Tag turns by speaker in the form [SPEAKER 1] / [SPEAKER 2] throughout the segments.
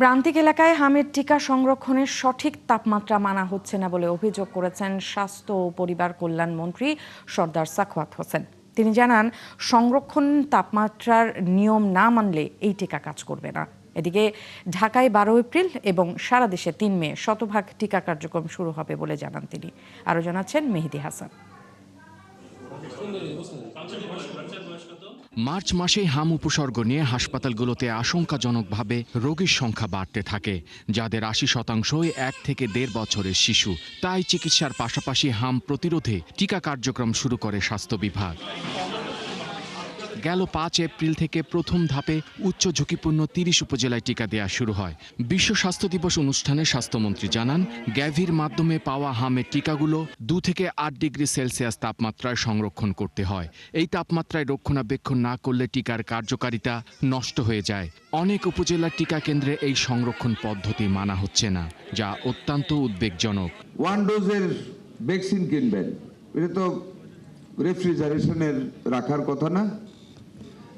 [SPEAKER 1] প্রান্তিক এলাকায় হামের টিকা সংরক্ষণের সঠিক তাপমাত্রা মানা হচ্ছে না বলে অভিযোগ করেছেন স্বাস্থ্য ও পরিবার কল্যাণ মন্ত্রী সর্দার সাখাওয়াত হোসেন। তিনি জানান, সংরক্ষণ তাপমাত্রার নিয়ম না মানলে এই টিকা কাজ করবে না। এদিকে ঢাকায় 12 এপ্রিল এবং সারা দেশে 3 মে শতভাগ টিকা কার্যক্রম শুরু হবে বলে জানান তিনি। আরও জানাচ্ছেন মেহেদি হাসান।
[SPEAKER 2] মার্চ মাসেই হাম উপসর্গ নিয়ে হাসপাতালগুলোতে আশঙ্কাজনকভাবে রোগীর সংখ্যা বাড়তে থাকে, যাদের 80%ই 1 থেকে 1.5 বছরের শিশু। তাই চিকিৎসার পাশাপাশি হাম প্রতিরোধে টিকা কার্যক্রম শুরু করে স্বাস্থ্য বিভাগ। গেল 5 এপ্রিল থেকে প্রথম ধাপে উচ্চ ঝুঁকিপূর্ণ 30 উপজেলায় টিকা দেওয়া শুরু হয়। বিশ্ব স্বাস্থ্য দিবস অনুষ্ঠানে স্বাস্থ্যমন্ত্রী জানান, গ্যাভির মাধ্যমে পাওয়া হামের টিকাগুলো 2 থেকে 8 ডিগ্রি সেলসিয়াস তাপমাত্রায় সংরক্ষণ করতে হয়। এই তাপমাত্রায় রক্ষণাবেক্ষণ না করলে টিকার কার্যকারিতা নষ্ট হয়ে যায়। অনেক উপজেলার টিকা কেন্দ্রে এই সংরক্ষণ পদ্ধতি মানা হচ্ছে না, যা অত্যন্ত উদ্বেগজনক।
[SPEAKER 3] 1 ডোজের ভ্যাকসিন কিনবেন, এটা তো রেফ্রিজারেশনের রাখার কথা না।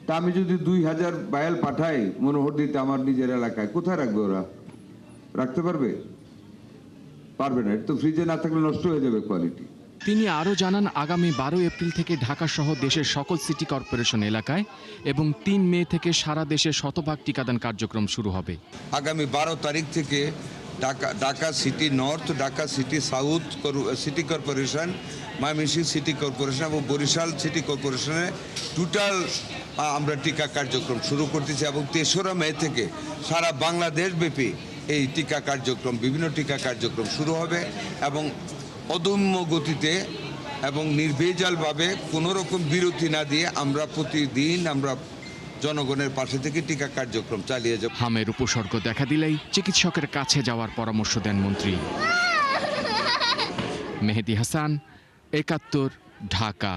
[SPEAKER 3] তা আমি যদি 2000 ভায়াল পাঠাই মনোহর দিতে আমার নিজের এলাকায়, কোথায় রাখবে ওরা? রাখতে পারবে? পারবে না। এটা তো ফ্রিজে না থাকলে নষ্ট হয়ে যাবে কোয়ালিটি।
[SPEAKER 2] তিনি আরও জানান, আগামী 12 এপ্রিল থেকে ঢাকা সহ দেশের সকল সিটি কর্পোরেশন এলাকায় এবং 3 মে থেকে সারা দেশে শতভাগ টিকাদান কার্যক্রম শুরু হবে।
[SPEAKER 4] আগামী 12 তারিখ থেকে Dhaka city north, Dhaka city south city corporation, Mymensingh city corporation এবং বরিশাল সিটি কর্পোরেশনে টোটাল আমরা টিকা কার্যক্রম শুরু করতেছি এবং 3রা মে থেকে সারা বাংলাদেশ ব্যাপী এই টিকা কার্যক্রম, বিভিন্ন টিকা কার্যক্রম শুরু হবে এবং অদম্য গতিতে এবং নির্ভেজালভাবে কোনো রকম বিরতি না দিয়ে আমরা প্রতিদিন জনগণের পাশে থেকে টিকা কার্যক্রম চালিয়ে যাব।
[SPEAKER 2] হামের উপসর্গ দেখা দিলেই চিকিৎসকের কাছে যাওয়ার পরামর্শ দেন মন্ত্রী। মেহেদি হাসান, 71, ঢাকা।